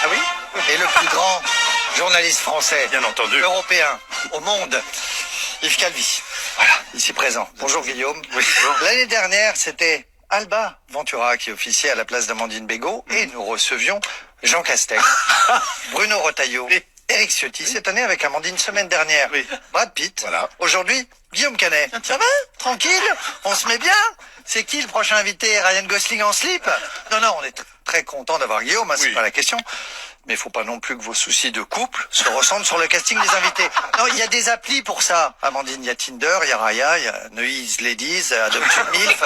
Ah oui? Et le plus grand journaliste français, Bien entendu. européen, au monde, Yves Calvi. Voilà, ici présent. Bonjour Guillaume. Oui, bonjour. L'année dernière, c'était Alba Ventura qui officiait à la place d'Amandine Bégaud et nous recevions Jean Castex, Bruno Retailleau, Oui. Éric Ciotti, cette année avec Amandine semaine dernière, Oui. Brad Pitt, Voilà. aujourd'hui Guillaume Canet. Ça va? Tranquille? On se met bien? C'est qui le prochain invité? Ryan Gosling en slip? Non, on est très content d'avoir Guillaume, hein, c'est Oui. pas la question. Mais il faut pas non plus que vos soucis de couple se ressentent sur le casting des invités. Non, il y a des applis pour ça. Amandine, il y a Tinder, il y a Raya, il y a Neuilly's Ladies, Adoption Milf.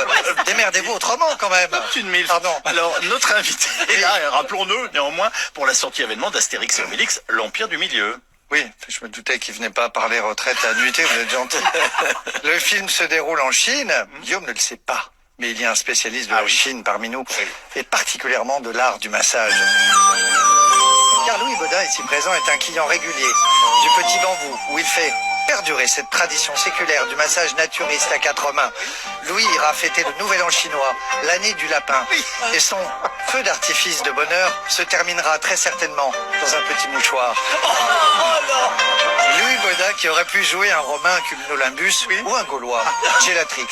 Démerdez-vous autrement quand même. Une mille. Pardon. Alors, notre invité est là, et rappelons-le néanmoins, pour la sortie événement d'Astérix et Obélix, l'Empire du Milieu. Oui, je me doutais qu'il venait pas parler retraite à nuitée, vous êtes gentil. Le film se déroule en Chine. Guillaume ne le sait pas, mais il y a un spécialiste de la Chine parmi nous, et particulièrement de l'art du massage. Car Louis Baudin, ici présent, est un client régulier du Petit Bambou, où il fait perdurer cette tradition séculaire du massage naturiste à quatre mains. Louis ira fêter le Nouvel An chinois, l'année du lapin, et son feu d'artifice de bonheur se terminera très certainement dans un petit mouchoir. Louis Baudin qui aurait pu jouer un Romain cumulonimbus ou un Gaulois, Gélatrix.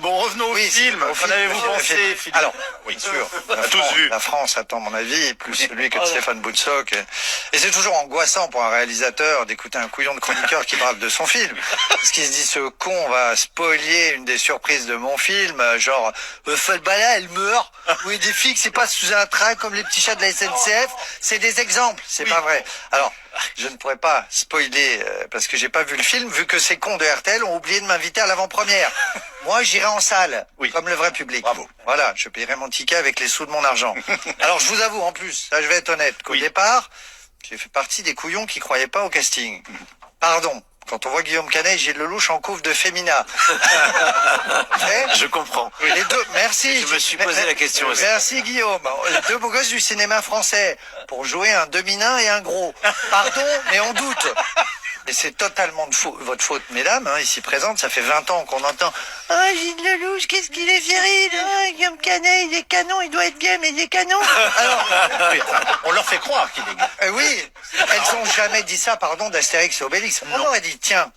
Bon, revenons au film. Qu'en avez-vous pensé, Philippe? Alors, oui, bien sûr, on a tous vu. la France attend mon avis, plus celui que de Stéphane Boutsock. Et c'est toujours angoissant pour un réalisateur d'écouter un couillon de chroniqueur qui parle de son film. Parce qu'il se dit, ce con va spolier une des surprises de mon film, genre, Falbala, elle meurt. Oui, des filles qui c'est pas sous un train comme les petits chats de la SNCF. C'est des exemples, c'est pas vrai. Alors, je ne pourrais pas spoiler parce que j'ai pas vu le film, vu que ces cons de RTL ont oublié de m'inviter à l'avant-première. Moi, j'irai en salle, comme le vrai public. Bravo. Voilà, je paierai mon ticket avec les sous de mon argent. Alors, je vous avoue, en plus, ça, je vais être honnête, qu'au départ, j'ai fait partie des couillons qui croyaient pas au casting. Pardon. Quand on voit Guillaume Canet et Gilles Lelouch en couve de Femina. Je comprends. Les deux, merci. Je me suis posé la question aussi. Merci Guillaume. Les deux beaux gosses du cinéma français pour jouer un demi-nain et un gros. Pardon, mais on doute. Et c'est totalement de votre faute, mesdames, hein, ici présentes. Ça fait 20 ans qu'on entend « Ah, Gilles Lelouch, qu'est-ce qu'il est viril, hein, Guillaume Canet, il est canon, il doit être gay, mais il est canon. » Alors, On leur fait croire qu'il est gay. oui, elles ont jamais dit ça, pardon, d'Astérix et Obélix. On aurait dit, tiens,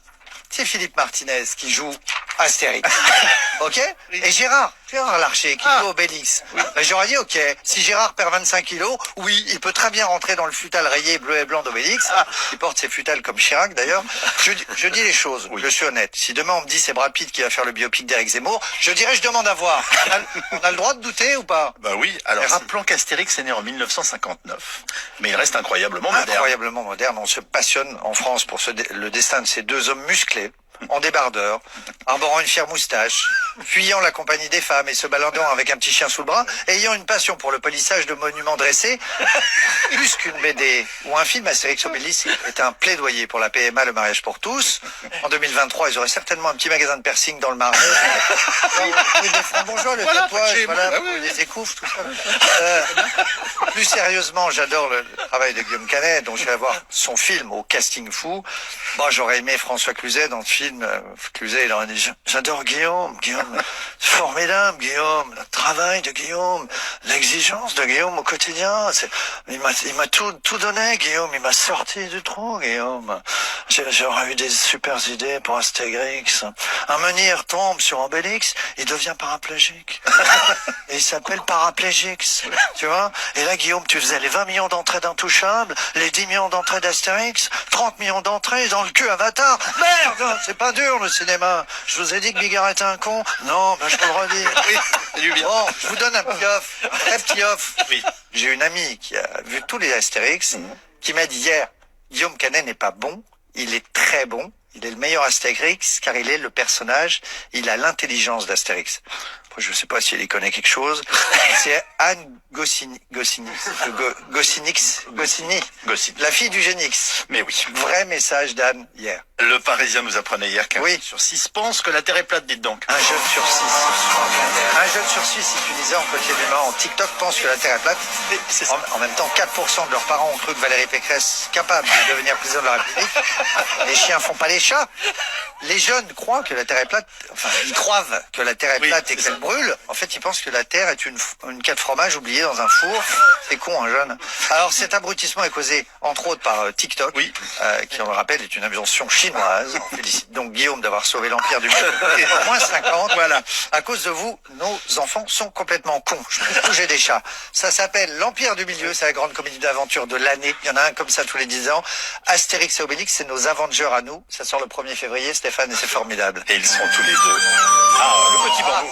c'est Philippe Martinez qui joue Astérix. Ok? Et Gérard Larcher qui joue Obélix. Ben, j'aurais dit, ok, si Gérard perd 25 kilos, oui, il peut très bien rentrer dans le futal rayé bleu et blanc d'Obélix. Il porte ses futals comme Chirac d'ailleurs. Je dis les choses, je suis honnête. Si demain on me dit c'est Brad Pitt qui va faire le biopic d'Éric Zemmour, je dirais je demande à voir. On a le droit de douter ou pas? Bah oui, alors rappelons qu'Astérix est né en 1959. Mais il reste incroyablement moderne. Incroyablement moderne. On se passionne en France pour le destin de ces deux hommes musclés, en débardeur, arborant une fière moustache, fuyant la compagnie des femmes et se baladant avec un petit chien sous le bras, ayant une passion pour le polissage de monuments dressés, plus qu'une BD ou un film, Astérix Obélix est un plaidoyer pour la PMA, le mariage pour tous. En 2023, ils auraient certainement un petit magasin de piercing dans le Marais. Oui, des francs bourgeois, le tatouage, voilà, des écouffes, tout ça. Plus sérieusement, j'adore le travail de Guillaume Canet, dont je vais voir son film au casting fou. Bon, j'aurais aimé François Cluzet dans le film. Cluzet, il aurait dit, j'adore Guillaume, c'est formidable, Guillaume, le travail de Guillaume, l'exigence de Guillaume au quotidien. Il m'a tout donné, Guillaume, il m'a sorti du trou, Guillaume. J'aurais eu des super idées pour Astérix. Un menhir tombe sur Obélix, il devient paraplégique. Et il s'appelle Paraplégique, tu vois. Et là, Guillaume, tu faisais les 20 millions d'entrées d'Intouchable, les 10 millions d'entrées d'Astérix, 30 millions d'entrées dans le cul Avatar. Merde, c'est pas dur le cinéma. Je vous ai dit que Bigard était un con. Non, ben je peux le redire. Oui, c'est du bien. Bon, je vous donne un petit off, un très petit off. Oui. J'ai une amie qui a vu tous les Astérix, qui m'a dit hier, Guillaume Canet n'est pas bon, il est très bon. Il est le meilleur Astérix car il est le personnage, il a l'intelligence d'Astérix. Après, je sais pas si elle y connaît quelque chose. C'est Anne Goscinny, la fille du Génix. Mais oui. Vrai message d'Anne hier. Le Parisien nous apprenait hier qu'un sur 6 pense que la Terre est plate, dites donc. Un jeune sur 6. Un jeune sur 6, si tu disais en côté d'humain, en TikTok, pense que la Terre est plate. En même temps, 4% de leurs parents ont cru que Valérie Pécresse capable de devenir président de la République. Les chiens font pas les chats. Les jeunes croient que la Terre est plate. Enfin, ils croient que la Terre est plate et qu'elle brûle. En fait, il pense que la Terre est une canne de fromage oubliée dans un four. C'est con, un jeune. Alors, cet abrutissement est causé, entre autres, par TikTok, Oui. qui, on le rappelle, est une invention chinoise. On félicite donc Guillaume d'avoir sauvé l'Empire du Milieu. Et au moins 50, voilà. À cause de vous, nos enfants sont complètement cons. Je peux bouger des chats. Ça s'appelle l'Empire du Milieu. C'est la grande comédie d'aventure de l'année. Il y en a un comme ça tous les 10 ans. Astérix et Obélix, c'est nos Avengers à nous. Ça sort le 1er février, Stéphane, et c'est formidable. Et ils sont tous les deux. Ah, le petit bambou.